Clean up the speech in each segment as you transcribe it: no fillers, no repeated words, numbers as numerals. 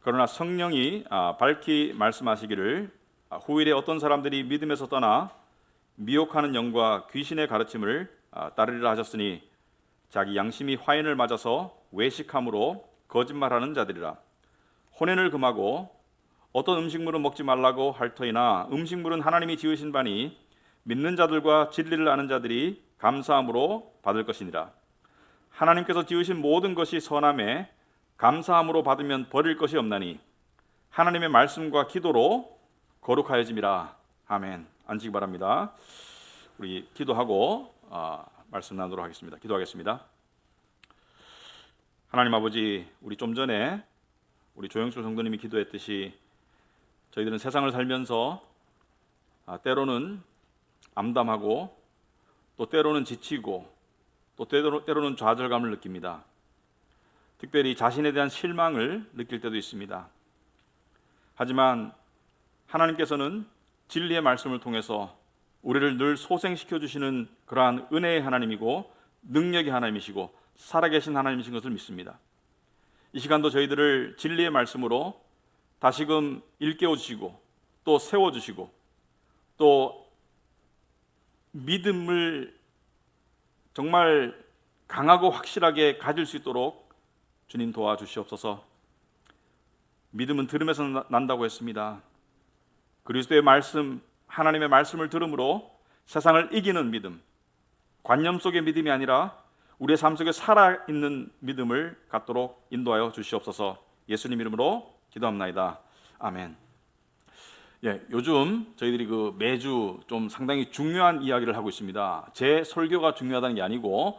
그러나 성령이 밝히 말씀하시기를 후일에 어떤 사람들이 믿음에서 떠나 미혹하는 영과 귀신의 가르침을 따르리라 하셨으니 자기 양심이 화인을 맞아서 외식함으로 거짓말하는 자들이라. 혼인을 금하고 어떤 음식물은 먹지 말라고 할 터이나 음식물은 하나님이 지으신 바니 믿는 자들과 진리를 아는 자들이 감사함으로 받을 것이니라. 하나님께서 지으신 모든 것이 선함에 감사함으로 받으면 버릴 것이 없나니 하나님의 말씀과 기도로 거룩하여짐이라. 아멘. 앉히기 바랍니다. 우리 기도하고 말씀 나누도록 하겠습니다. 기도하겠습니다. 하나님 아버지, 우리 좀 전에 우리 조영철 성도님이 기도했듯이 저희들은 세상을 살면서 때로는 암담하고 또 때로는 지치고 또 때로는 좌절감을 느낍니다. 특별히 자신에 대한 실망을 느낄 때도 있습니다. 하지만 하나님께서는 진리의 말씀을 통해서 우리를 늘 소생시켜 주시는 그러한 은혜의 하나님이고 능력의 하나님이시고 살아계신 하나님이신 것을 믿습니다. 이 시간도 저희들을 진리의 말씀으로 다시금 일깨워 주시고 또 세워 주시고 또 믿음을 정말 강하고 확실하게 가질 수 있도록 주님 도와주시옵소서. 믿음은 들음에서 난다고 했습니다. 그리스도의 말씀, 하나님의 말씀을 들음으로 세상을 이기는 믿음, 관념 속의 믿음이 아니라 우리의 삶 속에 살아있는 믿음을 갖도록 인도하여 주시옵소서. 예수님 이름으로 기도합나이다. 아멘. 요즘 저희들이 매주 좀 상당히 중요한 이야기를 하고 있습니다. 제 설교가 중요하다는 게 아니고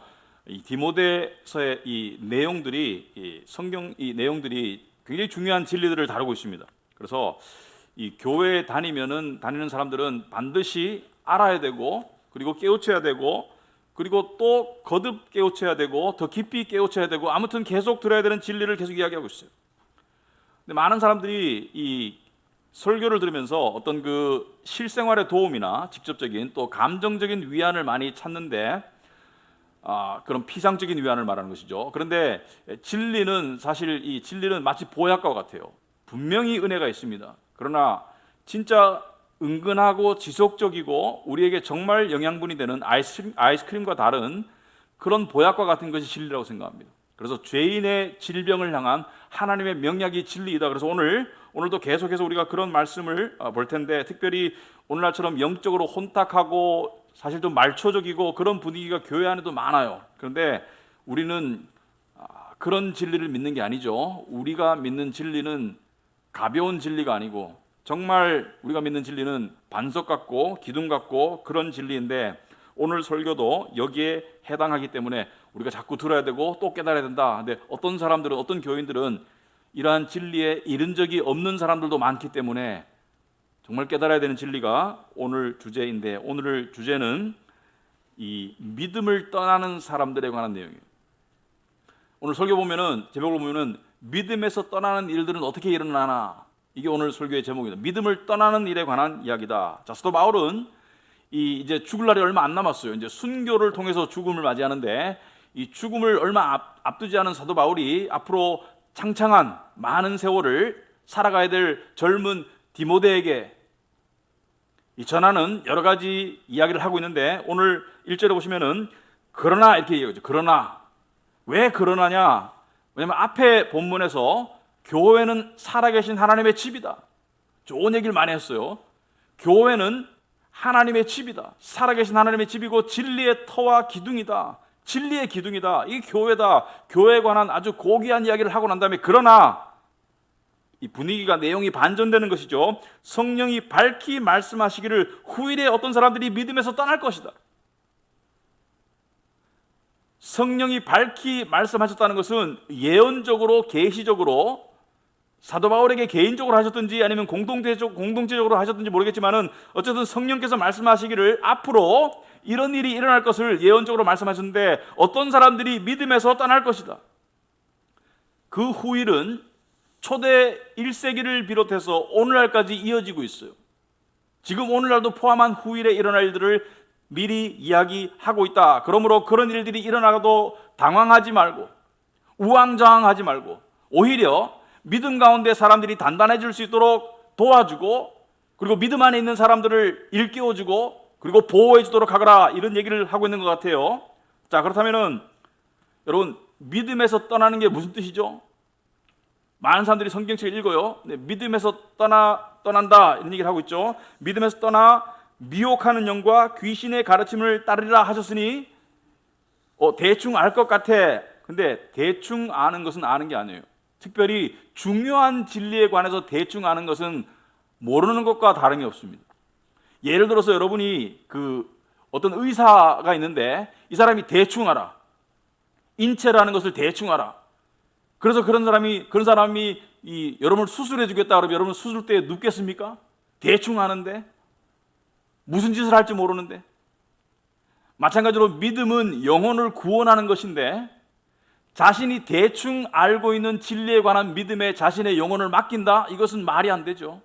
이 디모데서의 이 내용들이 성경 이 내용들이 굉장히 중요한 진리들을 다루고 있습니다. 그래서 이 교회에 다니는 사람들은 반드시 알아야 되고 그리고 깨우쳐야 되고 그리고 또 거듭 깨우쳐야 되고 더 깊이 깨우쳐야 되고 아무튼 계속 들어야 되는 진리를 계속 이야기하고 있어요. 근데 많은 사람들이 이 설교를 들으면서 어떤 실생활의 도움이나 직접적인 또 감정적인 위안을 많이 찾는데 그런 피상적인 위안을 말하는 것이죠. 그런데 진리는 사실 이 진리는 마치 보약과 같아요. 분명히 은혜가 있습니다. 그러나 진짜 은근하고 지속적이고 우리에게 정말 영양분이 되는 아이스크림과 다른 그런 보약과 같은 것이 진리라고 생각합니다. 그래서 죄인의 질병을 향한 하나님의 명약이 진리이다. 그래서 오늘도 계속해서 우리가 그런 말씀을 볼 텐데 특별히 오늘날처럼 영적으로 혼탁하고 사실 좀 말초적이고 그런 분위기가 교회 안에도 많아요. 그런데 우리는 그런 진리를 믿는 게 아니죠. 우리가 믿는 진리는 가벼운 진리가 아니고 정말 우리가 믿는 진리는 반석 같고 기둥 같고 그런 진리인데 오늘 설교도 여기에 해당하기 때문에 우리가 자꾸 들어야 되고 또 깨달아야 된다. 근데 어떤 사람들은 어떤 교인들은 이러한 진리에 이른 적이 없는 사람들도 많기 때문에 정말 깨달아야 되는 진리가 오늘 주제인데 오늘 주제는 이 믿음을 떠나는 사람들에 관한 내용이에요. 오늘 설교 보면은 제목을 보면은 믿음에서 떠나는 일들은 어떻게 일어나나 이게 오늘 설교의 제목입니다. 믿음을 떠나는 일에 관한 이야기다. 자, 사도 바울은 이제 죽을 날이 얼마 안 남았어요. 이제 순교를 통해서 죽음을 맞이하는데 이 죽음을 얼마 앞두지 않은 사도 바울이 앞으로 창창한 많은 세월을 살아가야 될 젊은 디모데에게 이 전하는 여러 가지 이야기를 하고 있는데 오늘 1절에 보시면은 그러나 이렇게 얘기하죠. 그러나 왜 그러나냐? 왜냐하면 앞에 본문에서 교회는 살아계신 하나님의 집이다. 좋은 얘기를 많이 했어요. 교회는 하나님의 집이다. 살아계신 하나님의 집이고 진리의 터와 기둥이다. 진리의 기둥이다. 이 교회다. 교회에 관한 아주 고귀한 이야기를 하고 난 다음에 그러나 이 분위기가 내용이 반전되는 것이죠. 성령이 밝히 말씀하시기를 후일에 어떤 사람들이 믿음에서 떠날 것이다. 성령이 밝히 말씀하셨다는 것은 예언적으로 계시적으로 사도 바울에게 개인적으로 하셨든지 아니면 공동체적으로 하셨든지 모르겠지만은 어쨌든 성령께서 말씀하시기를 앞으로 이런 일이 일어날 것을 예언적으로 말씀하셨는데 어떤 사람들이 믿음에서 떠날 것이다. 그 후일은 초대 1세기를 비롯해서 오늘날까지 이어지고 있어요. 지금 오늘날도 포함한 후일에 일어날 일들을 미리 이야기하고 있다. 그러므로 그런 일들이 일어나도 당황하지 말고 우왕좌왕하지 말고 오히려 믿음 가운데 사람들이 단단해질 수 있도록 도와주고, 그리고 믿음 안에 있는 사람들을 일깨워주고, 그리고 보호해 주도록 하거라, 이런 얘기를 하고 있는 것 같아요. 자, 그렇다면은 여러분, 믿음에서 떠나는 게 무슨 뜻이죠? 많은 사람들이 성경책을 읽어요. 네, 믿음에서 떠난다, 이런 얘기를 하고 있죠. 믿음에서 떠나 미혹하는 영과 귀신의 가르침을 따르리라 하셨으니, 대충 알 것 같아. 근데 대충 아는 것은 아는 게 아니에요. 특별히 중요한 진리에 관해서 대충 아는 것은 모르는 것과 다름이 없습니다. 예를 들어서 여러분이 어떤 의사가 있는데 이 사람이 대충 알아. 인체라는 것을 대충 알아. 그래서 그런 사람이 여러분을 수술해 주겠다 그러면 여러분 수술대에 눕겠습니까? 대충 아는데, 무슨 짓을 할지 모르는데. 마찬가지로 믿음은 영혼을 구원하는 것인데, 자신이 대충 알고 있는 진리에 관한 믿음에 자신의 영혼을 맡긴다? 이것은 말이 안 되죠.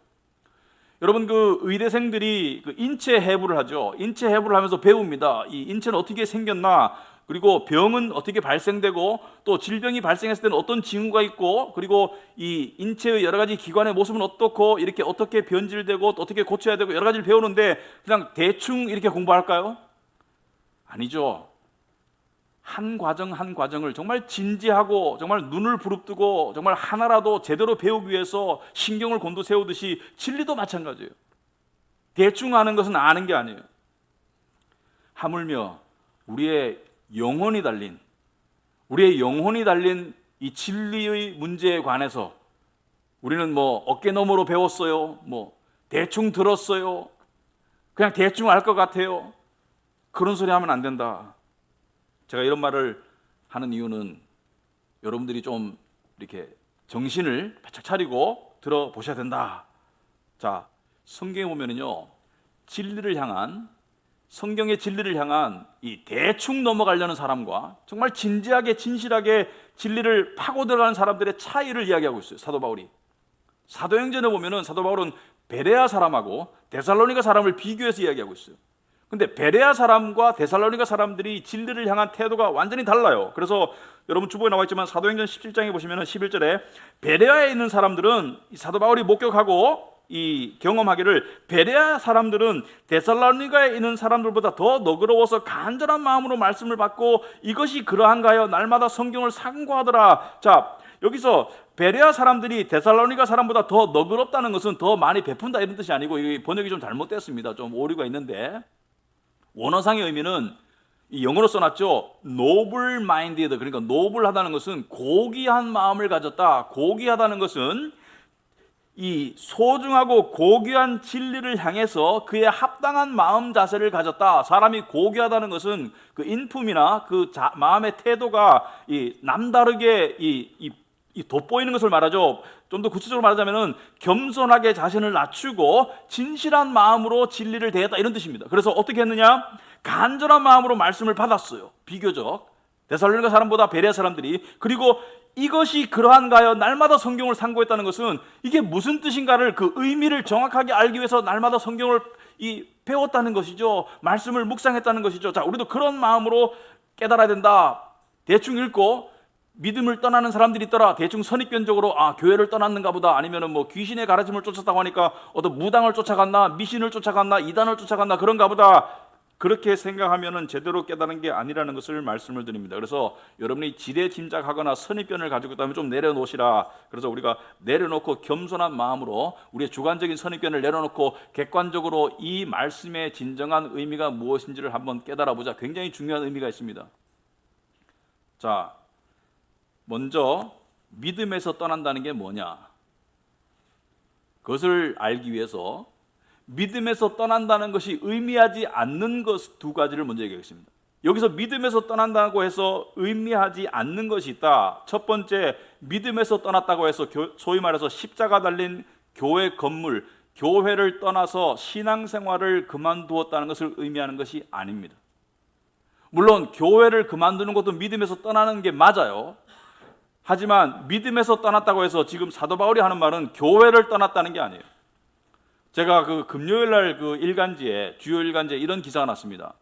여러분, 의대생들이 인체 해부를 하죠. 인체 해부를 하면서 배웁니다. 이 인체는 어떻게 생겼나, 그리고 병은 어떻게 발생되고, 또 질병이 발생했을 때는 어떤 징후가 있고, 그리고 이 인체의 여러 가지 기관의 모습은 어떻고, 이렇게 어떻게 변질되고, 또 어떻게 고쳐야 되고, 여러 가지를 배우는데 그냥 대충 이렇게 공부할까요? 아니죠. 한 과정 한 과정을 정말 진지하고 정말 눈을 부릅뜨고 정말 하나라도 제대로 배우기 위해서 신경을 곤두세우듯이 진리도 마찬가지예요. 대충 아는 것은 아는 게 아니에요. 하물며 우리의 영혼이 달린 이 진리의 문제에 관해서 우리는 어깨너머로 배웠어요, 대충 들었어요, 그냥 대충 알 것 같아요, 그런 소리 하면 안 된다. 제가 이런 말을 하는 이유는 여러분들이 좀 이렇게 정신을 바짝 차리고 들어보셔야 된다. 자, 성경에 보면은요, 성경의 진리를 향한 이 대충 넘어가려는 사람과 정말 진지하게 진실하게 진리를 파고 들어가는 사람들의 차이를 이야기하고 있어요, 사도 바울이. 사도행전에 보면은 사도 바울은 베레아 사람하고 데살로니가 사람을 비교해서 이야기하고 있어요. 근데 베레아 사람과 데살로니가 사람들이 진리를 향한 태도가 완전히 달라요. 그래서 여러분 주보에 나와 있지만 사도행전 17장에 보시면 11절에 베레아에 있는 사람들은 사도 바울이 목격하고 이 경험하기를, 베레아 사람들은 데살로니가에 있는 사람들보다 더 너그러워서 간절한 마음으로 말씀을 받고 이것이 그러한가요? 날마다 성경을 상고하더라. 자, 여기서 베레아 사람들이 데살로니가 사람보다 더 너그럽다는 것은 더 많이 베푼다 이런 뜻이 아니고, 이 번역이 좀 잘못됐습니다. 좀 오류가 있는데, 원어상의 의미는 이 영어로 써놨죠. noble minded. 그러니까 노블하다는 것은 고귀한 마음을 가졌다. 고귀하다는 것은 이 소중하고 고귀한 진리를 향해서 그의 합당한 마음 자세를 가졌다. 사람이 고귀하다는 것은 그 인품이나 마음의 태도가 남다르게 돋보이는 것을 말하죠. 좀 더 구체적으로 말하자면은 겸손하게 자신을 낮추고 진실한 마음으로 진리를 대했다, 이런 뜻입니다. 그래서 어떻게 했느냐? 간절한 마음으로 말씀을 받았어요. 비교적 데살로니가 사람보다 베레아 사람들이. 그리고 이것이 그러한가요? 날마다 성경을 상고했다는 것은 이게 무슨 뜻인가를, 그 의미를 정확하게 알기 위해서 날마다 성경을 배웠다는 것이죠. 말씀을 묵상했다는 것이죠. 자, 우리도 그런 마음으로 깨달아야 된다. 대충 읽고 믿음을 떠나는 사람들이 있더라. 대충 선입견적으로 교회를 떠났는가 보다, 아니면은 귀신의 가르침을 쫓았다고 하니까 어떤 무당을 쫓아갔나, 미신을 쫓아갔나, 이단을 쫓아갔나, 그런가 보다. 그렇게 생각하면은 제대로 깨달은 게 아니라는 것을 말씀을 드립니다. 그래서 여러분이 지레 짐작하거나 선입견을 가지고 있다면 좀 내려놓으시라. 그래서 우리가 내려놓고 겸손한 마음으로 우리의 주관적인 선입견을 내려놓고 객관적으로 이 말씀의 진정한 의미가 무엇인지를 한번 깨달아 보자. 굉장히 중요한 의미가 있습니다. 자, 먼저 믿음에서 떠난다는 게 뭐냐? 그것을 알기 위해서 믿음에서 떠난다는 것이 의미하지 않는 것 두 가지를 먼저 얘기하겠습니다. 여기서 믿음에서 떠난다고 해서 의미하지 않는 것이 있다. 첫 번째, 믿음에서 떠났다고 해서 소위 말해서 십자가 달린 교회 건물, 교회를 떠나서 신앙생활을 그만두었다는 것을 의미하는 것이 아닙니다. 물론 교회를 그만두는 것도 믿음에서 떠나는 게 맞아요. 하지만 믿음에서 떠났다고 해서 지금 사도 바울이 하는 말은 교회를 떠났다는 게 아니에요. 제가 금요일 날 주요 일간지에 이런 기사가 났습니다.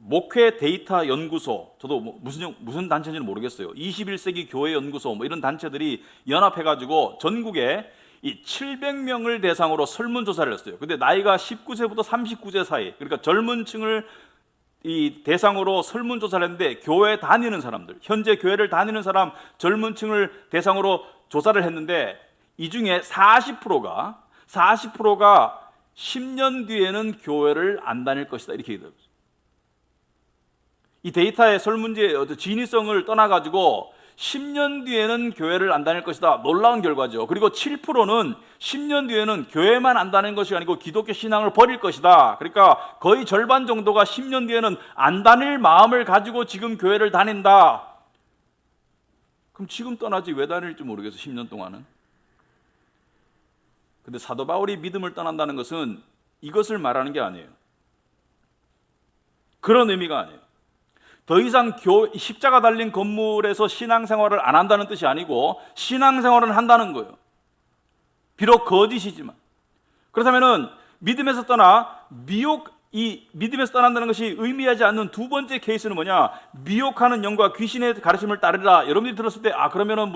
목회 데이터 연구소, 저도 무슨 단체인지는 모르겠어요. 21세기 교회 연구소 이런 단체들이 연합해가지고 전국에 이 700명을 대상으로 설문조사를 했어요. 근데 나이가 19세부터 39세 사이, 그러니까 젊은 층을 이 대상으로 설문조사를 했는데, 교회 다니는 사람들, 현재 교회를 다니는 사람, 젊은 층을 대상으로 조사를 했는데, 이 중에 40%가 10년 뒤에는 교회를 안 다닐 것이다, 이렇게 얘기해요. 이 데이터의 설문지의 진위성을 떠나가지고 10년 뒤에는 교회를 안 다닐 것이다, 놀라운 결과죠. 그리고 7%는 10년 뒤에는 교회만 안 다니는 것이 아니고 기독교 신앙을 버릴 것이다. 그러니까 거의 절반 정도가 10년 뒤에는 안 다닐 마음을 가지고 지금 교회를 다닌다. 그럼 지금 떠나지 왜 다닐지 모르겠어, 10년 동안은. 근데 사도 바울이 믿음을 떠난다는 것은 이것을 말하는 게 아니에요. 그런 의미가 아니에요. 더 이상 십자가 달린 건물에서 신앙생활을 안 한다는 뜻이 아니고 신앙생활은 한다는 거예요. 비록 거짓이지만. 그렇다면은 믿음에서 떠난다는 것이 의미하지 않는 두 번째 케이스는 뭐냐? 미혹하는 영과 귀신의 가르침을 따르라. 여러분들이 들었을 때 그러면은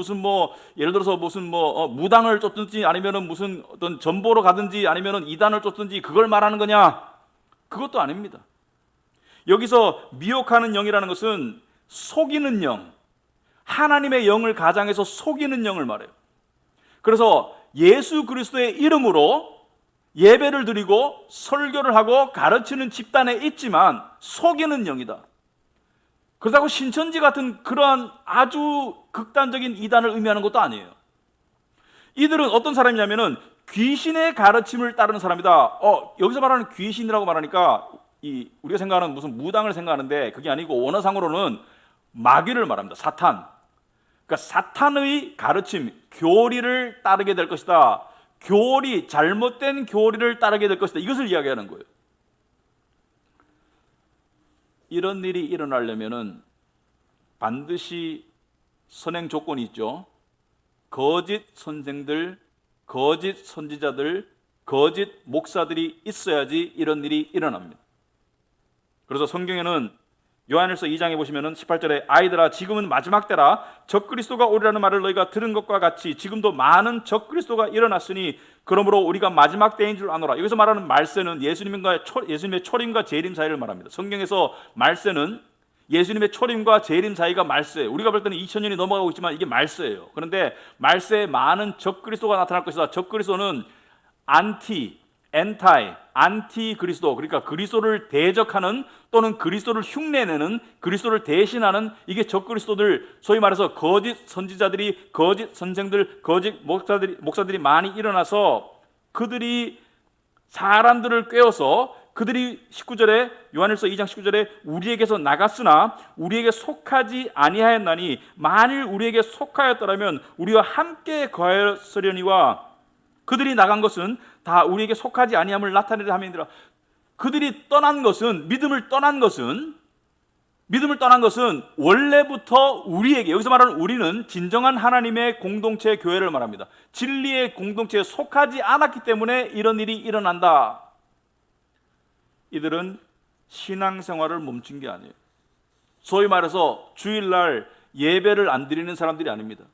예를 들어서 무당을 쫓든지 아니면은 무슨 어떤 전보로 가든지 아니면은 이단을 쫓든지 그걸 말하는 거냐? 그것도 아닙니다. 여기서 미혹하는 영이라는 것은 속이는 영, 하나님의 영을 가장해서 속이는 영을 말해요. 그래서 예수 그리스도의 이름으로 예배를 드리고 설교를 하고 가르치는 집단에 있지만 속이는 영이다. 그렇다고 신천지 같은 그러한 아주 극단적인 이단을 의미하는 것도 아니에요. 이들은 어떤 사람이냐면은 귀신의 가르침을 따르는 사람이다. 여기서 말하는 귀신이라고 말하니까 우리가 생각하는 무슨 무당을 생각하는데 그게 아니고 원어상으로는 마귀를 말합니다. 사탄. 그러니까 사탄의 가르침, 교리를 따르게 될 것이다. 교리, 잘못된 교리를 따르게 될 것이다. 이것을 이야기하는 거예요. 이런 일이 일어나려면은 반드시 선행 조건이 있죠. 거짓 선생들, 거짓 선지자들, 거짓 목사들이 있어야지 이런 일이 일어납니다. 그래서 성경에는 요한일서 2장에 보시면은 18절에 아이들아 지금은 마지막 때라 적그리스도가 오리라는 말을 너희가 들은 것과 같이 지금도 많은 적그리스도가 일어났으니 그러므로 우리가 마지막 때인 줄 아노라. 여기서 말하는 말세는 예수님의 초림과 재림 사이를 말합니다. 성경에서 말세는 예수님의 초림과 재림 사이가 말세예요. 우리가 볼 때는 2000년이 넘어가고 있지만 이게 말세예요. 그런데 말세에 많은 적그리스도가 나타날 것이다. 적그리스도는 안티 그리스도, 그러니까 그리스도를 대적하는 또는 그리스도를 흉내내는, 그리스도를 대신하는 이게 적그리스도들, 소위 말해서 거짓 선지자들이, 거짓 선생들, 거짓 목사들이 많이 일어나서 그들이 사람들을 꿰어서 그들이 19절에 요한일서 2장 19절에 우리에게서 나갔으나 우리에게 속하지 아니하였나니 만일 우리에게 속하였더라면 우리와 함께 거하였으려니와 그들이 나간 것은 다 우리에게 속하지 아니함을 나타내려 함이니라. 그들이 떠난 것은, 믿음을 떠난 것은 원래부터 우리에게, 여기서 말하는 우리는 진정한 하나님의 공동체 교회를 말합니다. 진리의 공동체에 속하지 않았기 때문에 이런 일이 일어난다. 이들은 신앙생활을 멈춘 게 아니에요. 소위 말해서 주일날 예배를 안 드리는 사람들이 아닙니다.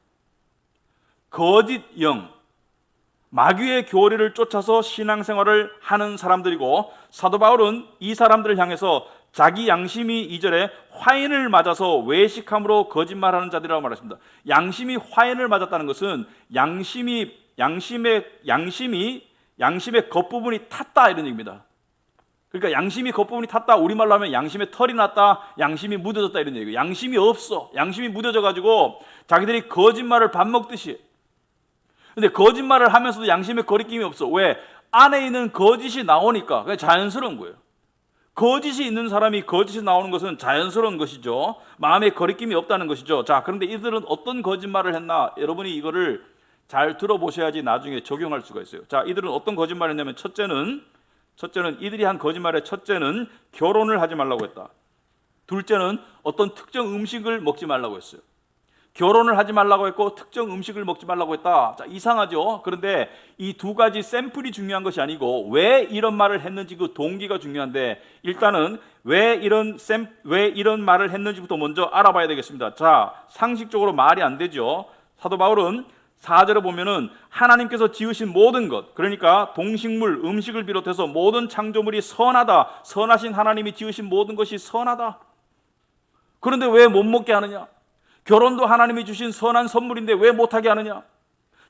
거짓 영, 마귀의 교리를 쫓아서 신앙생활을 하는 사람들이고, 사도 바울은 이 사람들을 향해서 자기 양심이 2절에 화인을 맞아서 외식함으로 거짓말하는 자들이라고 말했습니다. 양심이 화인을 맞았다는 것은 양심의 겉부분이 탔다 이런 얘기입니다. 그러니까 양심이 겉부분이 탔다, 우리말로 하면 양심에 털이 났다, 양심이 묻어졌다 이런 얘기예요. 양심이 없어. 양심이 묻어져 가지고 자기들이 거짓말을 밥 먹듯이. 근데 거짓말을 하면서도 양심에 거리낌이 없어. 왜? 안에 있는 거짓이 나오니까. 그게 자연스러운 거예요. 거짓이 있는 사람이 거짓이 나오는 것은 자연스러운 것이죠. 마음에 거리낌이 없다는 것이죠. 자, 그런데 이들은 어떤 거짓말을 했나? 여러분이 이거를 잘 들어보셔야지 나중에 적용할 수가 있어요. 자, 이들은 어떤 거짓말을 했냐면 첫째는 이들이 한 거짓말의 첫째는 결혼을 하지 말라고 했다. 둘째는 어떤 특정 음식을 먹지 말라고 했어요. 결혼을 하지 말라고 했고 특정 음식을 먹지 말라고 했다. 자, 이상하죠? 그런데 이 두 가지 샘플이 중요한 것이 아니고 왜 이런 말을 했는지 그 동기가 중요한데, 일단은 왜 이런 말을 했는지부터 먼저 알아봐야 되겠습니다. 자, 상식적으로 말이 안 되죠. 사도 바울은 4절에 보면은 하나님께서 지으신 모든 것, 그러니까 동식물, 음식을 비롯해서 모든 창조물이 선하다. 선하신 하나님이 지으신 모든 것이 선하다. 그런데 왜 못 먹게 하느냐? 결혼도 하나님이 주신 선한 선물인데 왜 못하게 하느냐?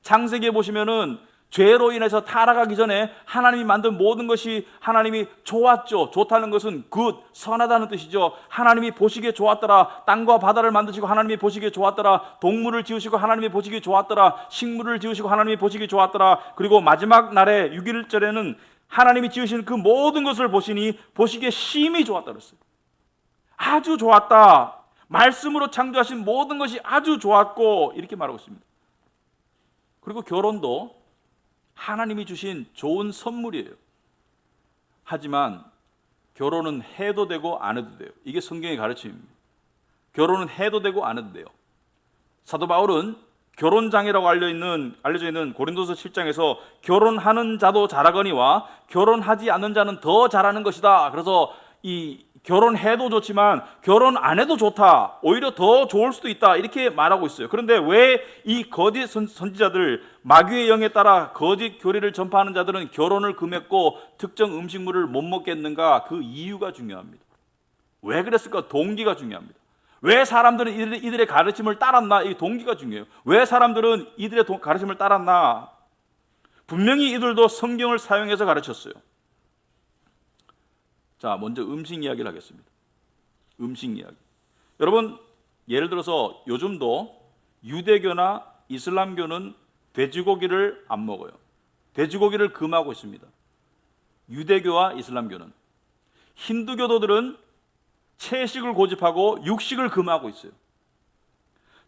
창세기에 보시면은 죄로 인해서 타락하기 전에 하나님이 만든 모든 것이 하나님이 좋았죠. 좋다는 것은 굿, 선하다는 뜻이죠. 하나님이 보시기에 좋았더라. 땅과 바다를 만드시고 하나님이 보시기에 좋았더라. 동물을 지으시고 하나님이 보시기에 좋았더라. 식물을 지으시고 하나님이 보시기에 좋았더라. 그리고 마지막 날에 6일절에는 하나님이 지으신 그 모든 것을 보시니 보시기에 심히 좋았다 그랬어요. 아주 좋았다. 말씀으로 창조하신 모든 것이 아주 좋았고, 이렇게 말하고 있습니다. 그리고 결혼도 하나님이 주신 좋은 선물이에요. 하지만 결혼은 해도 되고 안 해도 돼요. 이게 성경의 가르침입니다. 결혼은 해도 되고 안 해도 돼요. 사도 바울은 결혼장애라고 알려져 있는 고린도서 7장에서 결혼하는 자도 잘하거니와 결혼하지 않는 자는 더 잘하는 것이다. 그래서 이 결혼해도 좋지만 결혼 안 해도 좋다, 오히려 더 좋을 수도 있다, 이렇게 말하고 있어요. 그런데 왜 이 거짓 선지자들, 마귀의 영에 따라 거짓 교리를 전파하는 자들은 결혼을 금했고 특정 음식물을 못 먹겠는가? 그 이유가 중요합니다. 왜 그랬을까? 동기가 중요합니다. 왜 사람들은 이들의 가르침을 따랐나? 이 동기가 중요해요. 왜 사람들은 이들의 가르침을 따랐나? 분명히 이들도 성경을 사용해서 가르쳤어요. 자, 먼저 음식 이야기를 하겠습니다. 음식 이야기. 여러분, 예를 들어서 요즘도 유대교나 이슬람교는 돼지고기를 안 먹어요. 돼지고기를 금하고 있습니다. 유대교와 이슬람교는. 힌두교도들은 채식을 고집하고 육식을 금하고 있어요.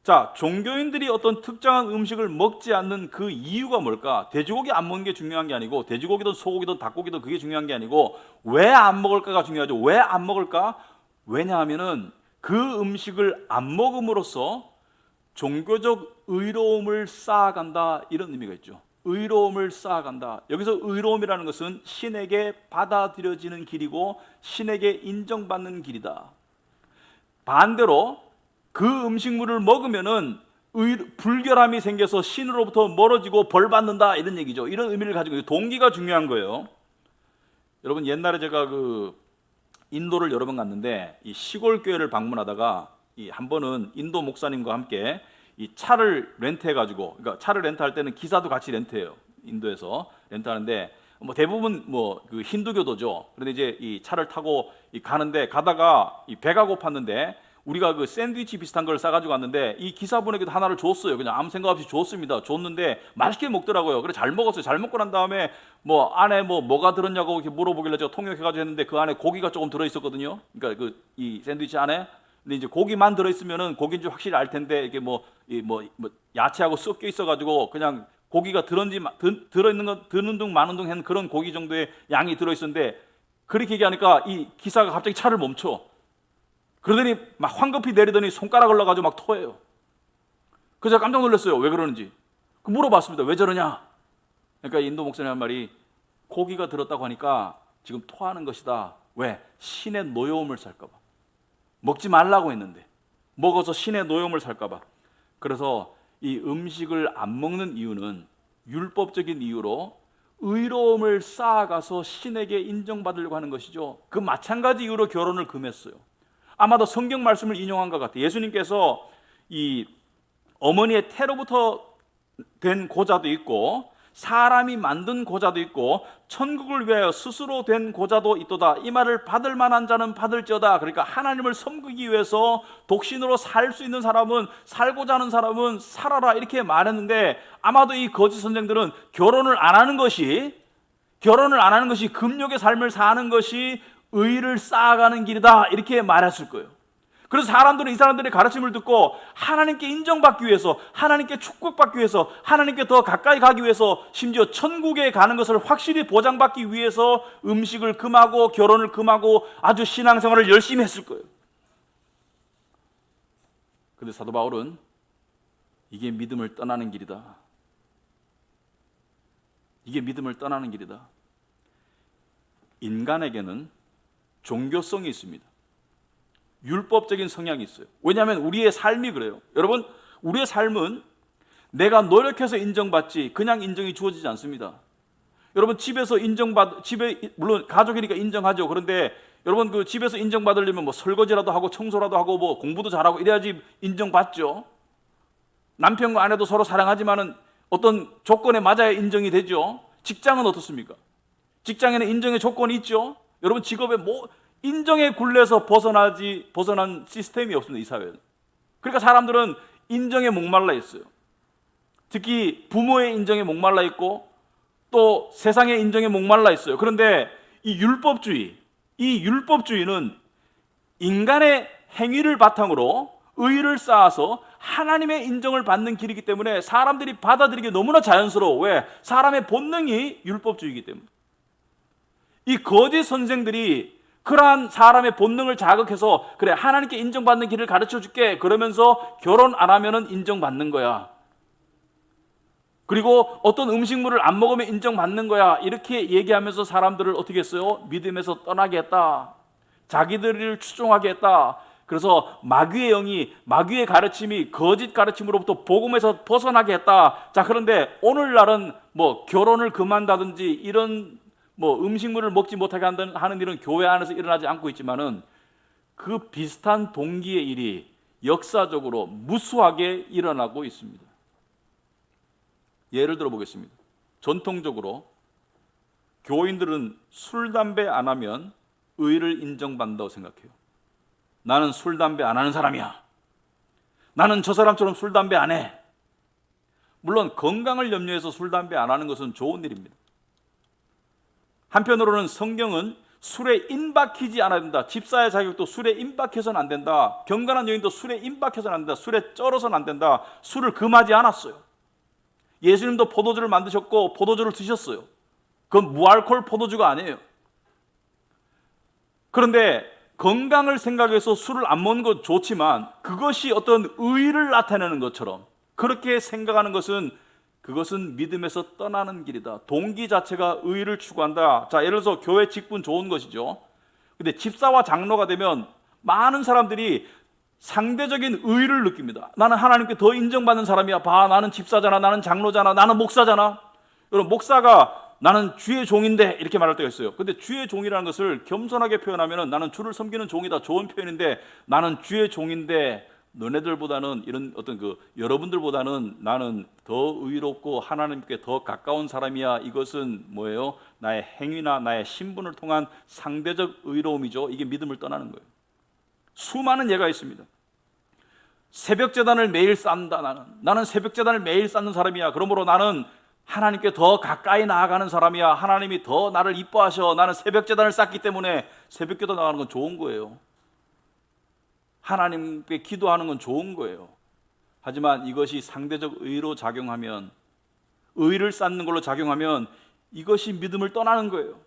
자, 종교인들이 어떤 특정한 음식을 먹지 않는 그 이유가 뭘까? 돼지고기 안 먹는 게 중요한 게 아니고, 돼지고기든 소고기든 닭고기든 그게 중요한 게 아니고, 왜 안 먹을까가 중요하죠. 왜 안 먹을까? 왜냐하면은 그 음식을 안 먹음으로써 종교적 의로움을 쌓아간다, 이런 의미가 있죠. 의로움을 쌓아간다. 여기서 의로움이라는 것은 신에게 받아들여지는 길이고 신에게 인정받는 길이다. 반대로 그 음식물을 먹으면은 불결함이 생겨서 신으로부터 멀어지고 벌 받는다, 이런 얘기죠. 이런 의미를 가지고 동기가 중요한 거예요. 여러분, 옛날에 제가 인도를 여러 번 갔는데 이 시골 교회를 방문하다가 한 번은 인도 목사님과 함께 이 차를 렌트해 가지고, 그러니까 차를 렌트할 때는 기사도 같이 렌트해요. 인도에서 렌트하는데 대부분 그 힌두교도죠. 그런데 이제 이 차를 타고 가는데, 가다가 이 배가 고팠는데 우리가 그 샌드위치 비슷한 걸 싸가지고 왔는데 이 기사분에게도 하나를 줬어요. 그냥 아무 생각 없이 줬습니다. 줬는데 맛있게 먹더라고요. 그래, 잘 먹었어요. 잘 먹고 난 다음에 안에 뭐가 들었냐고 이렇게 물어보길래 제가 통역해가지고 했는데 그 안에 고기가 조금 들어있었거든요. 그러니까 이 샌드위치 안에. 근데 이제 고기만 들어있으면은 고기인지 확실히 알 텐데, 이게 야채하고 섞여 있어가지고 그냥 고기가 들어있는 거 드는 둥 마는 둥 한 그런 고기 정도의 양이 들어있었는데, 그렇게 얘기하니까 이 기사가 갑자기 차를 멈춰. 그러더니 막 황급히 내리더니 손가락을 넣어가지고 막 토해요. 그래서 깜짝 놀랐어요. 왜 그러는지. 물어봤습니다. 왜 저러냐? 그러니까 인도 목사님 한 말이, 고기가 들었다고 하니까 지금 토하는 것이다. 왜? 신의 노여움을 살까 봐. 먹지 말라고 했는데 먹어서 신의 노여움을 살까 봐. 그래서 이 음식을 안 먹는 이유는 율법적인 이유로 의로움을 쌓아가서 신에게 인정받으려고 하는 것이죠. 그 마찬가지 이유로 결혼을 금했어요. 아마도 성경 말씀을 인용한 것 같아요. 예수님께서 이 어머니의 태로부터 된 고자도 있고 사람이 만든 고자도 있고 천국을 위하여 스스로 된 고자도 있도다. 이 말을 받을 만한 자는 받을지어다. 그러니까 하나님을 섬기기 위해서 독신으로 살 수 있는 사람은, 살고자 하는 사람은 살아라, 이렇게 말했는데, 아마도 이 거짓 선생들은 결혼을 안 하는 것이 금욕의 삶을 사는 것이 의를 쌓아가는 길이다, 이렇게 말했을 거예요. 그래서 사람들은 이 사람들의 가르침을 듣고 하나님께 인정받기 위해서, 하나님께 축복받기 위해서, 하나님께 더 가까이 가기 위해서, 심지어 천국에 가는 것을 확실히 보장받기 위해서 음식을 금하고 결혼을 금하고 아주 신앙생활을 열심히 했을 거예요. 그런데 사도 바울은 이게 믿음을 떠나는 길이다. 이게 믿음을 떠나는 길이다. 인간에게는 종교성이 있습니다. 율법적인 성향이 있어요. 왜냐하면 우리의 삶이 그래요. 여러분, 우리의 삶은 내가 노력해서 인정받지 그냥 인정이 주어지지 않습니다. 여러분, 집에서 물론 가족이니까 인정하죠. 그런데 여러분, 그 집에서 인정받으려면 뭐 설거지라도 하고 청소라도 하고 뭐 공부도 잘하고 이래야지 인정받죠. 남편과 아내도 서로 사랑하지만은 어떤 조건에 맞아야 인정이 되죠. 직장은 어떻습니까? 직장에는 인정의 조건이 있죠. 여러분, 직업에 뭐 인정의 굴레에서 벗어난 시스템이 없습니다, 이 사회는. 그러니까 사람들은 인정에 목말라 있어요. 특히 부모의 인정에 목말라 있고 또 세상의 인정에 목말라 있어요. 그런데 이 율법주의는 인간의 행위를 바탕으로 의의를 쌓아서 하나님의 인정을 받는 길이기 때문에 사람들이 받아들이기 너무나 자연스러워. 왜? 사람의 본능이 율법주의이기 때문에. 이 거짓 선생들이 그러한 사람의 본능을 자극해서 그래, 하나님께 인정받는 길을 가르쳐 줄게 그러면서 결혼 안 하면은 인정받는 거야. 그리고 어떤 음식물을 안 먹으면 인정받는 거야. 이렇게 얘기하면서 사람들을 어떻게 했어요? 믿음에서 떠나게 했다. 자기들을 추종하게 했다. 그래서 마귀의 가르침이 거짓 가르침으로부터 복음에서 벗어나게 했다. 자, 그런데 오늘날은 뭐 결혼을 금한다든지 이런 뭐 음식물을 먹지 못하게 하는 일은 교회 안에서 일어나지 않고 있지만은 그 비슷한 동기의 일이 역사적으로 무수하게 일어나고 있습니다. 예를 들어 보겠습니다. 전통적으로 교인들은 술, 담배 안 하면 의를 인정받는다고 생각해요. 나는 술, 담배 안 하는 사람이야. 나는 저 사람처럼 술, 담배 안 해. 물론 건강을 염려해서 술, 담배 안 하는 것은 좋은 일입니다. 한편으로는 성경은 술에 임박히지 않아야 된다. 집사의 자격도 술에 임박해서는 안 된다. 경건한 여인도 술에 임박해서는 안 된다. 술에 쩔어서는 안 된다. 술을 금하지 않았어요. 예수님도 포도주를 만드셨고 포도주를 드셨어요. 그건 무알콜 포도주가 아니에요. 그런데 건강을 생각해서 술을 안 먹는 건 좋지만 그것이 어떤 의의를 나타내는 것처럼 그렇게 생각하는 것은 그것은 믿음에서 떠나는 길이다. 동기 자체가 의의를 추구한다. 자, 예를 들어서 교회 직분 좋은 것이죠. 근데 집사와 장로가 되면 많은 사람들이 상대적인 의의를 느낍니다. 나는 하나님께 더 인정받는 사람이야. 봐, 나는 집사잖아, 나는 장로잖아, 나는 목사잖아. 여러분, 목사가 나는 주의 종인데 이렇게 말할 때가 있어요. 근데 주의 종이라는 것을 겸손하게 표현하면 나는 주를 섬기는 종이다. 좋은 표현인데 나는 주의 종인데 너네들보다는 이런 어떤 여러분들보다는 나는 더 의롭고 하나님께 더 가까운 사람이야. 이것은 뭐예요? 나의 행위나 나의 신분을 통한 상대적 의로움이죠. 이게 믿음을 떠나는 거예요. 수많은 예가 있습니다. 새벽 제단을 매일 쌓는다. 나는 새벽 제단을 매일 쌓는 사람이야. 그러므로 나는 하나님께 더 가까이 나아가는 사람이야. 하나님이 더 나를 이뻐하셔. 나는 새벽 제단을 쌓기 때문에 새벽 기도 나가는 건 좋은 거예요. 하나님께 기도하는 건 좋은 거예요. 하지만 이것이 상대적 의로 작용하면, 의를 쌓는 걸로 작용하면 이것이 믿음을 떠나는 거예요.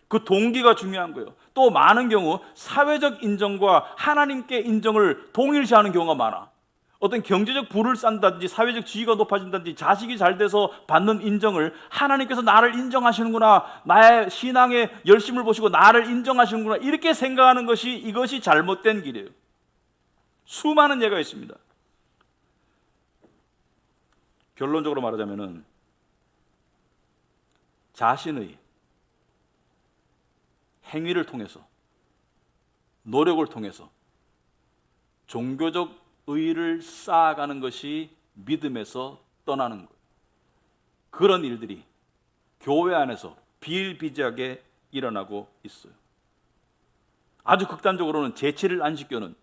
그 동기가 중요한 거예요. 또 많은 경우 사회적 인정과 하나님께 인정을 동일시하는 경우가 많아. 어떤 경제적 부를 쌓는다든지 사회적 지위가 높아진다든지 자식이 잘 돼서 받는 인정을 하나님께서 나를 인정하시는구나, 나의 신앙의 열심을 보시고 나를 인정하시는구나, 이렇게 생각하는 것이 이것이 잘못된 길이에요. 수많은 예가 있습니다. 결론적으로 말하자면은 자신의 행위를 통해서, 노력을 통해서 종교적 의의를 쌓아가는 것이 믿음에서 떠나는 거예요. 그런 일들이 교회 안에서 비일비재하게 일어나고 있어요. 아주 극단적으로는 제7일 안식교는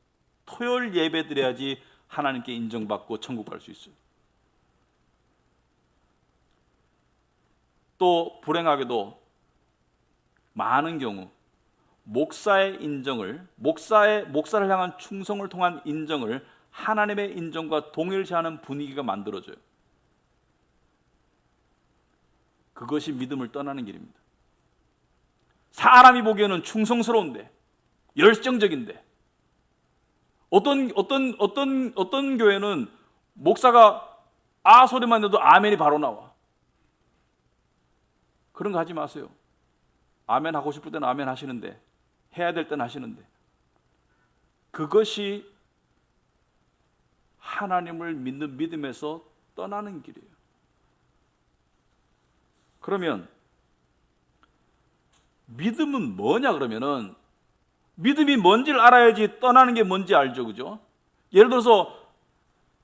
토요일 예배 드려야지 하나님께 인정받고 천국 갈 수 있어요. 또 불행하게도 많은 경우 목사의 인정을, 목사를 향한 충성을 통한 인정을 하나님의 인정과 동일시하는 분위기가 만들어져요. 그것이 믿음을 떠나는 길입니다. 사람이 보기에는 충성스러운데, 열정적인데, 어떤 교회는 목사가 아 소리만 내도 아멘이 바로 나와. 그런 거 하지 마세요. 아멘 하고 싶을 때는 아멘 하시는데, 해야 될 때는 하시는데, 그것이 하나님을 믿는 믿음에서 떠나는 길이에요. 그러면 믿음은 뭐냐 그러면은, 믿음이 뭔지를 알아야지 떠나는 게 뭔지 알죠, 그죠? 예를 들어서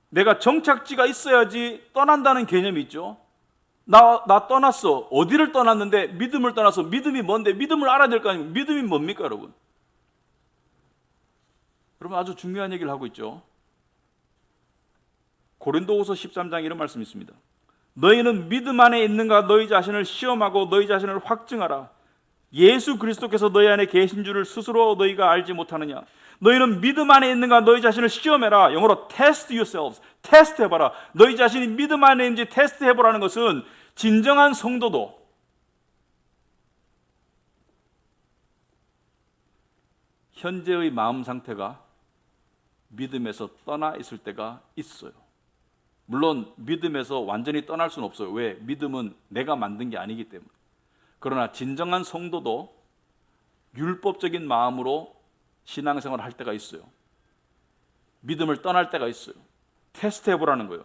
내가 정착지가 있어야지 떠난다는 개념이 있죠. 나 떠났어. 어디를 떠났는데? 믿음을 떠나서. 믿음이 뭔데? 믿음을 알아야 될 거 아니에요. 믿음이 뭡니까 여러분? 여러분 아주 중요한 얘기를 하고 있죠. 고린도후서 13장 이런 말씀이 있습니다. 너희는 믿음 안에 있는가 너희 자신을 시험하고 너희 자신을 확증하라. 예수 그리스도께서 너희 안에 계신 줄을 스스로 너희가 알지 못하느냐. 너희는 믿음 안에 있는가 너희 자신을 시험해라. 영어로 test yourselves, 테스트 해봐라. 너희 자신이 믿음 안에 있는지 테스트 해보라는 것은 진정한 성도도 현재의 마음 상태가 믿음에서 떠나 있을 때가 있어요. 물론 믿음에서 완전히 떠날 수는 없어요. 왜? 믿음은 내가 만든 게 아니기 때문에. 그러나 진정한 성도도 율법적인 마음으로 신앙생활을 할 때가 있어요. 믿음을 떠날 때가 있어요. 테스트해보라는 거예요.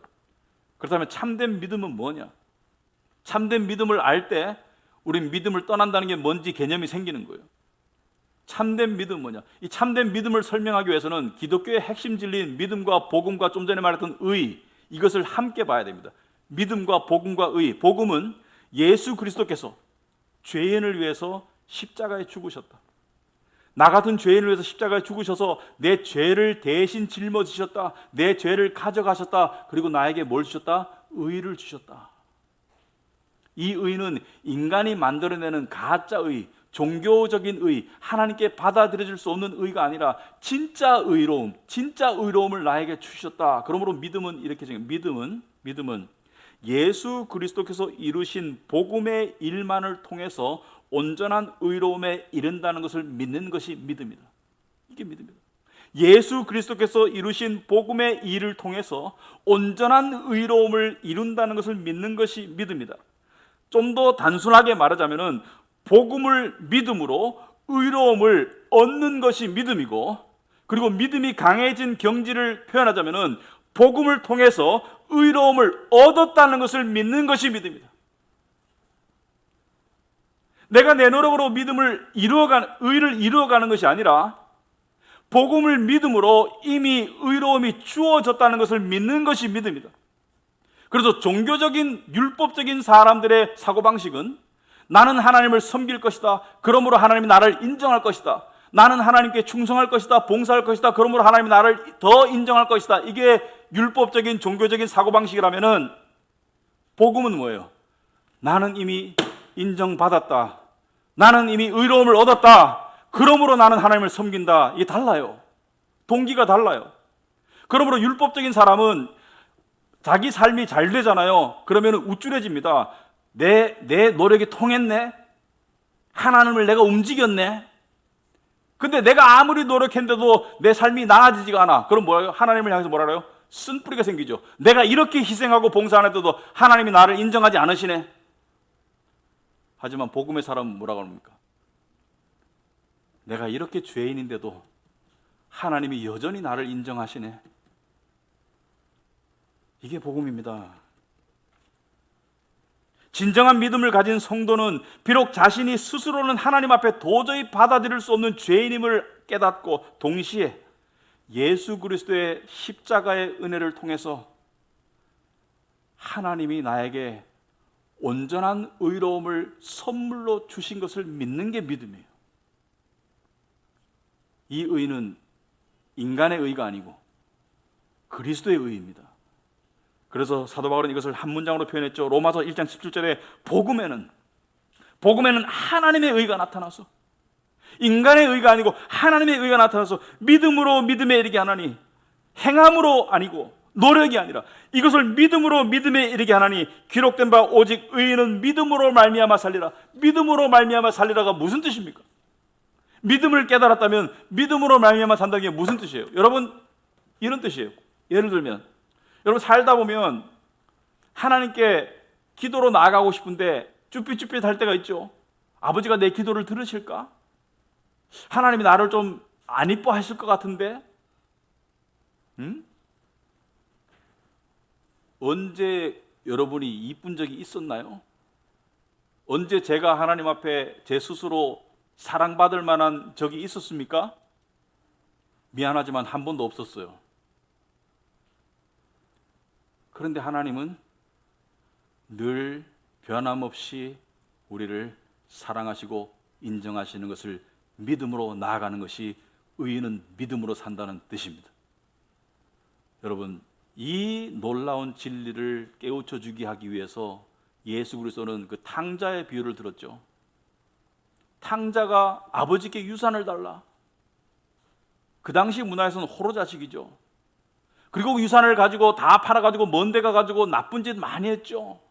그렇다면 참된 믿음은 뭐냐? 참된 믿음을 알 때 우린 믿음을 떠난다는 게 뭔지 개념이 생기는 거예요. 참된 믿음은 뭐냐? 이 참된 믿음을 설명하기 위해서는 기독교의 핵심 진리인 믿음과 복음과 좀 전에 말했던 의, 이것을 함께 봐야 됩니다. 믿음과 복음과 의. 복음은 예수 그리스도께서 죄인을 위해서 십자가에 죽으셨다. 나 같은 죄인을 위해서 십자가에 죽으셔서 내 죄를 대신 짊어지셨다. 내 죄를 가져가셨다. 그리고 나에게 뭘 주셨다? 의를 주셨다. 이 의는 인간이 만들어내는 가짜의, 종교적인 의, 하나님께 받아들여질 수 없는 의가 아니라 진짜 의로움, 진짜 의로움을 나에게 주셨다. 그러므로 믿음은 이렇게 생각해요. 믿음은 예수 그리스도께서 이루신 복음의 일만을 통해서 온전한 의로움에 이른다는 것을 믿는 것이 믿음이다. 이게 믿음이다. 예수 그리스도께서 이루신 복음의 일을 통해서 온전한 의로움을 이룬다는 것을 믿는 것이 믿음이다. 좀 더 단순하게 말하자면은 복음을 믿음으로 의로움을 얻는 것이 믿음이고, 그리고 믿음이 강해진 경지를 표현하자면은 복음을 통해서 의로움을 얻었다는 것을 믿는 것이 믿음이다. 내가 내 노력으로 의를 이루어가는 것이 아니라 복음을 믿음으로 이미 의로움이 주어졌다는 것을 믿는 것이 믿음이다. 그래서 종교적인 율법적인 사람들의 사고방식은 나는 하나님을 섬길 것이다. 그러므로 하나님이 나를 인정할 것이다. 나는 하나님께 충성할 것이다. 봉사할 것이다. 그러므로 하나님이 나를 더 인정할 것이다. 이게 율법적인 종교적인 사고방식이라면은 복음은 뭐예요? 나는 이미 인정받았다. 나는 이미 의로움을 얻었다. 그러므로 나는 하나님을 섬긴다. 이게 달라요. 동기가 달라요. 그러므로 율법적인 사람은 자기 삶이 잘 되잖아요. 그러면 우쭐해집니다. 내 노력이 통했네. 하나님을 내가 움직였네. 근데 내가 아무리 노력했는데도 내 삶이 나아지지가 않아. 그럼 뭐예요? 하나님을 향해서 뭐라 그래요? 쓴뿌리가 생기죠. 내가 이렇게 희생하고 봉사하는데도 하나님이 나를 인정하지 않으시네. 하지만 복음의 사람은 뭐라고 합니까? 내가 이렇게 죄인인데도 하나님이 여전히 나를 인정하시네. 이게 복음입니다. 진정한 믿음을 가진 성도는 비록 자신이 스스로는 하나님 앞에 도저히 받아들일 수 없는 죄인임을 깨닫고 동시에 예수 그리스도의 십자가의 은혜를 통해서 하나님이 나에게 온전한 의로움을 선물로 주신 것을 믿는 게 믿음이에요. 이 의는 인간의 의가 아니고 그리스도의 의입니다. 그래서 사도 바울은 이것을 한 문장으로 표현했죠. 로마서 1장 17절에 복음에는 하나님의 의가 나타나서, 인간의 의가 아니고 하나님의 의가 나타나서 믿음으로 믿음에 이르게 하나니, 행함으로 아니고 노력이 아니라 이것을 믿음으로 믿음에 이르게 하나니, 기록된 바 오직 의인은 믿음으로 말미암아 살리라. 믿음으로 말미암아 살리라가 무슨 뜻입니까? 믿음을 깨달았다면 믿음으로 말미암아 산다는 게 무슨 뜻이에요? 여러분, 이런 뜻이에요. 예를 들면 여러분 살다 보면 하나님께 기도로 나아가고 싶은데 쭈삣쭈삣할 때가 있죠. 아버지가 내 기도를 들으실까? 하나님이 나를 좀 안 이뻐하실 것 같은데? 언제 여러분이 이쁜 적이 있었나요? 언제 제가 하나님 앞에 제 스스로 사랑받을 만한 적이 있었습니까? 미안하지만 한 번도 없었어요. 그런데 하나님은 늘 변함없이 우리를 사랑하시고 인정하시는 것을 믿음으로 나아가는 것이 의인은 믿음으로 산다는 뜻입니다. 여러분, 이 놀라운 진리를 깨우쳐 주게 하기 위해서 예수 그리스도는 그 탕자의 비유를 들었죠. 탕자가 아버지께 유산을 달라. 그 당시 문화에서는 호로자식이죠. 그리고 유산을 가지고 다 팔아가지고 먼 데 가가지고 나쁜 짓 많이 했죠.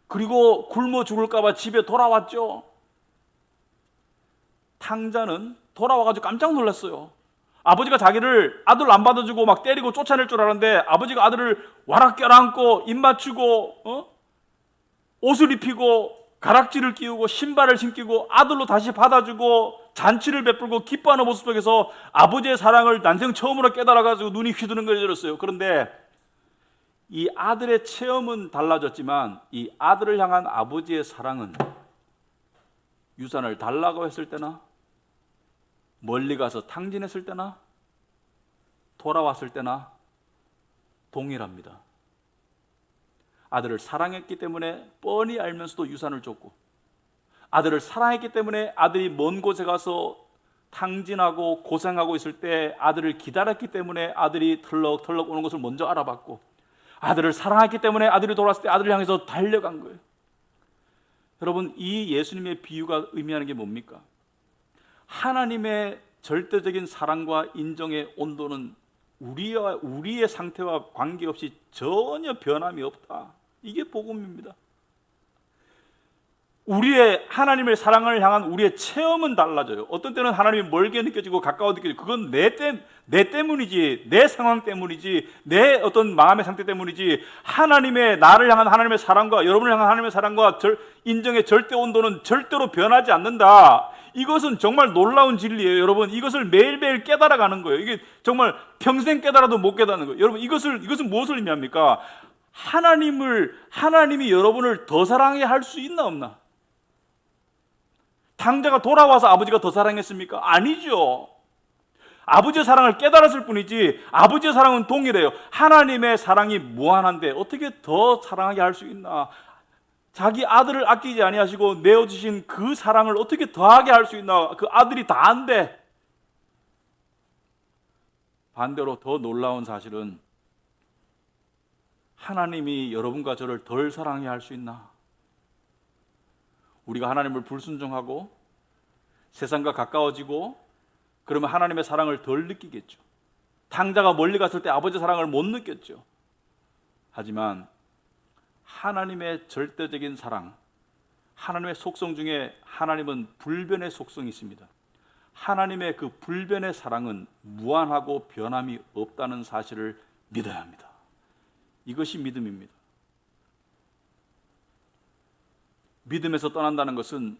그리고 굶어 죽을까봐 집에 돌아왔죠. 탕자는 돌아와가지고 깜짝 놀랐어요. 아버지가 자기를 아들 안 받아주고 막 때리고 쫓아낼 줄 알았는데 아버지가 아들을 와락 껴안고 입 맞추고 옷을 입히고 가락지를 끼우고 신발을 신기고 아들로 다시 받아주고 잔치를 베풀고 기뻐하는 모습 속에서 아버지의 사랑을 난생 처음으로 깨달아가지고 눈이 휘두른거렸어요. 그런데 이 아들의 체험은 달라졌지만 이 아들을 향한 아버지의 사랑은 유산을 달라고 했을 때나 멀리 가서 탕진했을 때나 돌아왔을 때나 동일합니다. 아들을 사랑했기 때문에 뻔히 알면서도 유산을 줬고, 아들을 사랑했기 때문에 아들이 먼 곳에 가서 탕진하고 고생하고 있을 때 아들을 기다렸기 때문에 아들이 털럭털럭 오는 것을 먼저 알아봤고, 아들을 사랑했기 때문에 아들이 돌아왔을 때 아들을 향해서 달려간 거예요. 여러분, 이 예수님의 비유가 의미하는 게 뭡니까? 하나님의 절대적인 사랑과 인정의 온도는 우리의 상태와 관계없이 전혀 변함이 없다. 이게 복음입니다. 우리의 하나님의 사랑을 향한 우리의 체험은 달라져요. 어떤 때는 하나님이 멀게 느껴지고 가까워 느껴지고, 그건 내 때문이지, 내 상황 때문이지, 내 어떤 마음의 상태 때문이지, 하나님의 나를 향한 하나님의 사랑과 여러분을 향한 하나님의 사랑과 인정의 절대 온도는 절대로 변하지 않는다. 이것은 정말 놀라운 진리예요. 여러분, 이것을 매일매일 깨달아가는 거예요. 이게 정말 평생 깨달아도 못 깨닫는 거예요. 여러분, 이것은 무엇을 의미합니까? 하나님이 여러분을 더 사랑해 할 수 있나 없나? 탕자가 돌아와서 아버지가 더 사랑했습니까? 아니죠. 아버지의 사랑을 깨달았을 뿐이지 아버지의 사랑은 동일해요. 하나님의 사랑이 무한한데 어떻게 더 사랑하게 할 수 있나? 자기 아들을 아끼지 아니하시고 내어주신 그 사랑을 어떻게 더하게 할 수 있나? 그 아들이 다 한데. 반대로 더 놀라운 사실은 하나님이 여러분과 저를 덜 사랑해 할 수 있나? 우리가 하나님을 불순종하고 세상과 가까워지고 그러면 하나님의 사랑을 덜 느끼겠죠. 탕자가 멀리 갔을 때 아버지의 사랑을 못 느꼈죠. 하지만 하나님의 절대적인 사랑, 하나님의 속성 중에 하나님은 불변의 속성이 있습니다. 하나님의 그 불변의 사랑은 무한하고 변함이 없다는 사실을 믿어야 합니다. 이것이 믿음입니다. 믿음에서 떠난다는 것은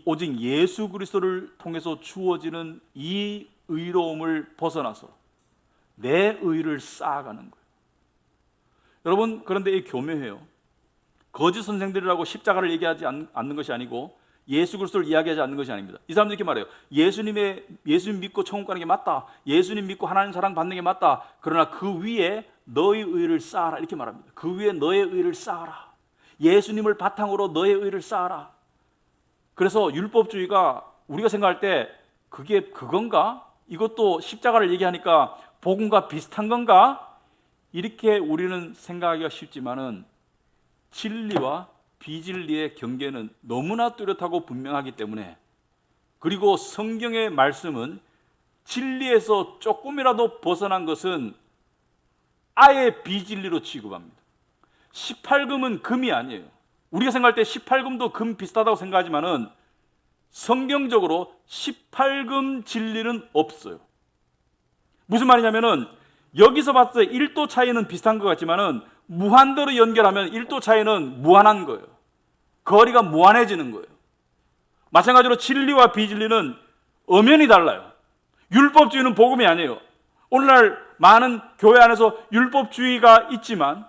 오직 예수 그리스도를 통해서 주어지는 이 의로움을 벗어나서 내 의를 쌓아가는 거예요. 여러분, 그런데 이 교묘해요. 거짓 선생들이라고 십자가를 얘기하지 않는 것이 아니고 예수 그리스도를 이야기하지 않는 것이 아닙니다. 이 사람들이 이렇게 말해요. 예수님 믿고 천국 가는 게 맞다. 예수님 믿고 하나님 사랑 받는 게 맞다. 그러나 그 위에 너의 의를 쌓아라. 이렇게 말합니다. 그 위에 너의 의를 쌓아라. 예수님을 바탕으로 너의 의를 쌓아라. 그래서 율법주의가 우리가 생각할 때 그게 그건가? 이것도 십자가를 얘기하니까 복음과 비슷한 건가? 이렇게 우리는 생각하기가 쉽지만은 진리와 비진리의 경계는 너무나 뚜렷하고 분명하기 때문에, 그리고 성경의 말씀은 진리에서 조금이라도 벗어난 것은 아예 비진리로 취급합니다. 18금은 금이 아니에요. 우리가 생각할 때 18금도 금 비슷하다고 생각하지만은 성경적으로 18금 진리는 없어요. 무슨 말이냐면은 여기서 봤을 때 1도 차이는 비슷한 것 같지만은 무한대로 연결하면 1도 차이는 무한한 거예요. 거리가 무한해지는 거예요. 마찬가지로 진리와 비진리는 엄연히 달라요. 율법주의는 복음이 아니에요. 오늘날 많은 교회 안에서 율법주의가 있지만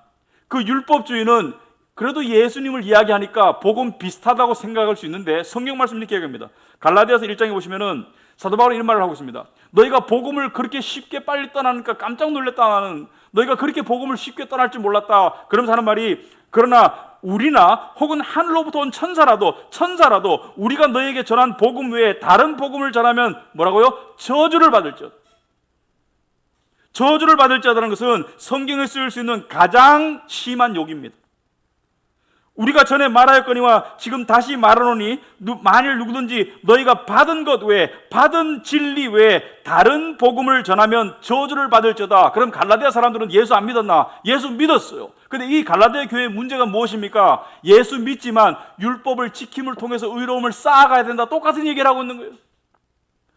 그 율법주의는 그래도 예수님을 이야기하니까 복음 비슷하다고 생각할 수 있는데 성경 말씀 이렇게 얘기합니다. 갈라디아서 1장에 보시면은 사도 바울은 이런 말을 하고 있습니다. 너희가 복음을 그렇게 쉽게 빨리 떠나니까 깜짝 놀랐다. 나는 너희가 그렇게 복음을 쉽게 떠날 줄 몰랐다. 그러면서 하는 말이 그러나 우리나 혹은 하늘로부터 온 천사라도 우리가 너희에게 전한 복음 외에 다른 복음을 전하면 뭐라고요? 저주를 받을지어다. 저주를 받을지어다라는 것은 성경에 쓰일 수 있는 가장 심한 욕입니다. 우리가 전에 말하였거니와 지금 다시 말하노니 만일 누구든지 너희가 받은 것 외에 받은 진리 외에 다른 복음을 전하면 저주를 받을지어다. 그럼 갈라디아 사람들은 예수 안 믿었나? 예수 믿었어요. 근데 이 갈라디아 교회의 문제가 무엇입니까? 예수 믿지만 율법을 지킴을 통해서 의로움을 쌓아가야 된다. 똑같은 얘기를 하고 있는 거예요.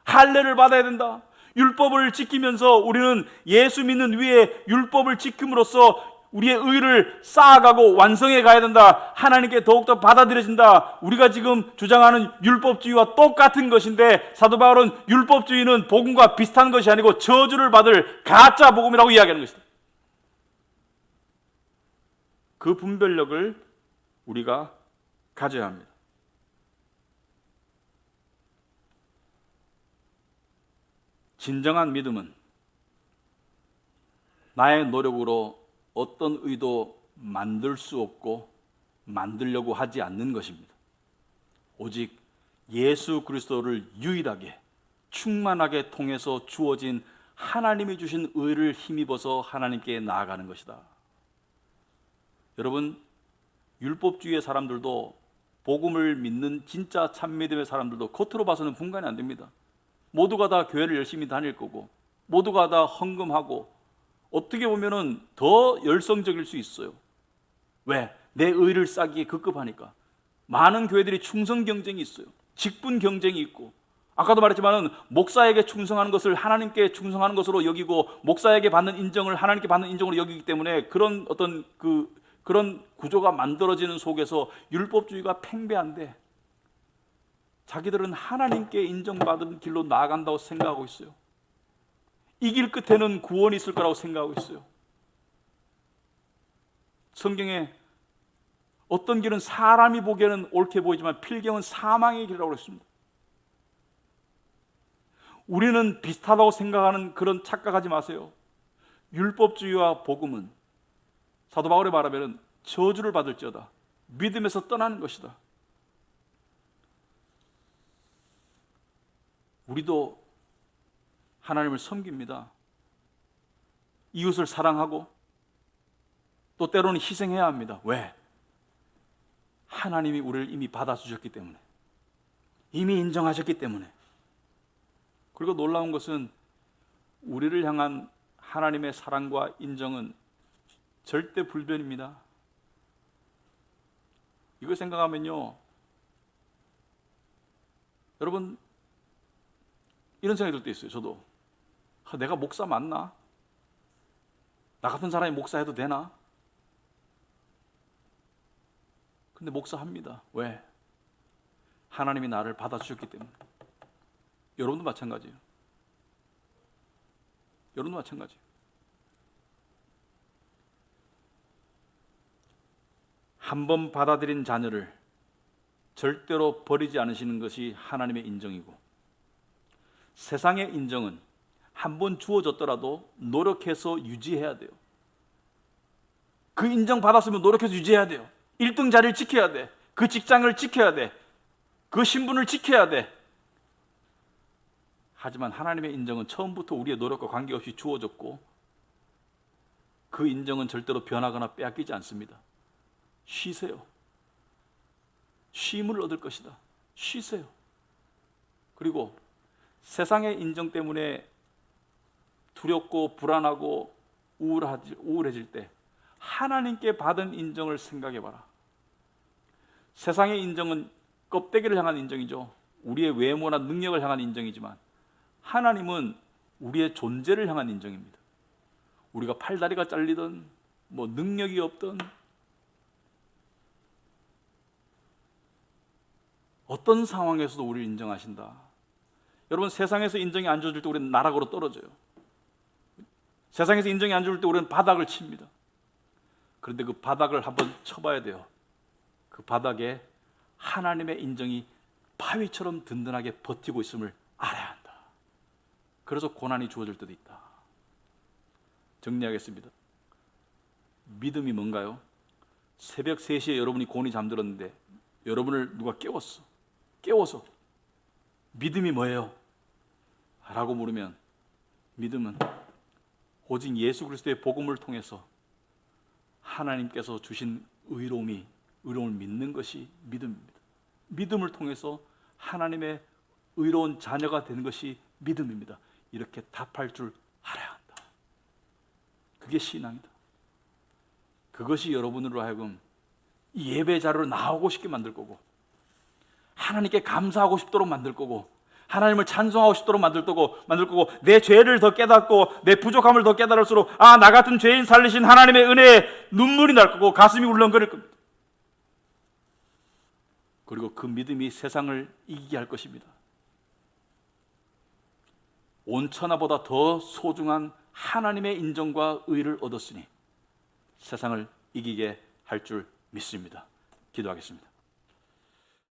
할례를 받아야 된다. 율법을 지키면서 우리는 예수 믿는 위에 율법을 지킴으로써 우리의 의를 쌓아가고 완성해 가야 된다. 하나님께 더욱더 받아들여진다. 우리가 지금 주장하는 율법주의와 똑같은 것인데 사도 바울은 율법주의는 복음과 비슷한 것이 아니고 저주를 받을 가짜 복음이라고 이야기하는 것이다. 그 분별력을 우리가 가져야 합니다. 진정한 믿음은 나의 노력으로 어떤 의도 만들 수 없고 만들려고 하지 않는 것입니다. 오직 예수 그리스도를 유일하게 충만하게 통해서 주어진 하나님이 주신 의를 힘입어서 하나님께 나아가는 것이다. 여러분, 율법주의의 사람들도 복음을 믿는 진짜 참믿음의 사람들도 겉으로 봐서는 분간이 안 됩니다. 모두가 다 교회를 열심히 다닐 거고 모두가 다 헌금하고 어떻게 보면은 더 열성적일 수 있어요. 왜? 내 의를 쌓기에 급급하니까. 많은 교회들이 충성 경쟁이 있어요. 직분 경쟁이 있고 아까도 말했지만은 목사에게 충성하는 것을 하나님께 충성하는 것으로 여기고 목사에게 받는 인정을 하나님께 받는 인정으로 여기기 때문에 그런 어떤 그런 구조가 만들어지는 속에서 율법주의가 팽배한데 자기들은 하나님께 인정받은 길로 나아간다고 생각하고 있어요. 이 길 끝에는 구원이 있을 거라고 생각하고 있어요. 성경에 어떤 길은 사람이 보기에는 옳게 보이지만 필경은 사망의 길이라고 했습니다. 우리는 비슷하다고 생각하는 그런 착각하지 마세요. 율법주의와 복음은 사도 바울의 말하면 저주를 받을지어다. 믿음에서 떠나는 것이다. 우리도 하나님을 섬깁니다. 이웃을 사랑하고 또 때로는 희생해야 합니다. 왜? 하나님이 우리를 이미 받아주셨기 때문에, 이미 인정하셨기 때문에. 그리고 놀라운 것은 우리를 향한 하나님의 사랑과 인정은 절대 불변입니다. 이걸 생각하면요, 여러분 이런 생각이 들 때 있어요. 저도 내가 목사 맞나? 나 같은 사람이 목사해도 되나? 근데 목사합니다. 왜? 하나님이 나를 받아주셨기 때문에. 여러분도 마찬가지예요. 여러분도 마찬가지예요. 한번 받아들인 자녀를 절대로 버리지 않으시는 것이 하나님의 인정이고, 세상의 인정은 한번 주어졌더라도 노력해서 유지해야 돼요. 그 인정 받았으면 노력해서 유지해야 돼요. 1등 자리를 지켜야 돼. 그 직장을 지켜야 돼. 그 신분을 지켜야 돼. 하지만 하나님의 인정은 처음부터 우리의 노력과 관계없이 주어졌고 그 인정은 절대로 변하거나 빼앗기지 않습니다. 쉬세요. 쉼을 얻을 것이다. 쉬세요. 그리고 세상의 인정 때문에 두렵고 불안하고 우울해질 때 하나님께 받은 인정을 생각해봐라. 세상의 인정은 껍데기를 향한 인정이죠. 우리의 외모나 능력을 향한 인정이지만 하나님은 우리의 존재를 향한 인정입니다. 우리가 팔다리가 잘리든 뭐 능력이 없든 어떤 상황에서도 우리를 인정하신다. 여러분, 세상에서 인정이 안 줘줄 때 우리는 나락으로 떨어져요. 세상에서 인정이 안 줄 때 우리는 바닥을 칩니다. 그런데 그 바닥을 한번 쳐봐야 돼요. 그 바닥에 하나님의 인정이 바위처럼 든든하게 버티고 있음을 알아야 한다. 그래서 고난이 주어질 때도 있다. 정리하겠습니다. 믿음이 뭔가요? 새벽 3시에 여러분이 곤히 잠들었는데 여러분을 누가 깨워서 믿음이 뭐예요? 라고 물으면 믿음은 오직 예수 그리스도의 복음을 통해서 하나님께서 주신 의로움을 믿는 것이 믿음입니다. 믿음을 통해서 하나님의 의로운 자녀가 되는 것이 믿음입니다. 이렇게 답할 줄 알아야 한다. 그게 신앙이다. 그것이 여러분으로 하여금 이 예배 자리로 나오고 싶게 만들 거고, 하나님께 감사하고 싶도록 만들 거고, 하나님을 찬송하고 싶도록 만들 거고, 내 죄를 더 깨닫고 내 부족함을 더 깨달을수록 나 같은 죄인 살리신 하나님의 은혜에 눈물이 날 거고 가슴이 울렁거릴 겁니다. 그리고 그 믿음이 세상을 이기게 할 것입니다. 온 천하보다 더 소중한 하나님의 인정과 의를 얻었으니 세상을 이기게 할 줄 믿습니다. 기도하겠습니다.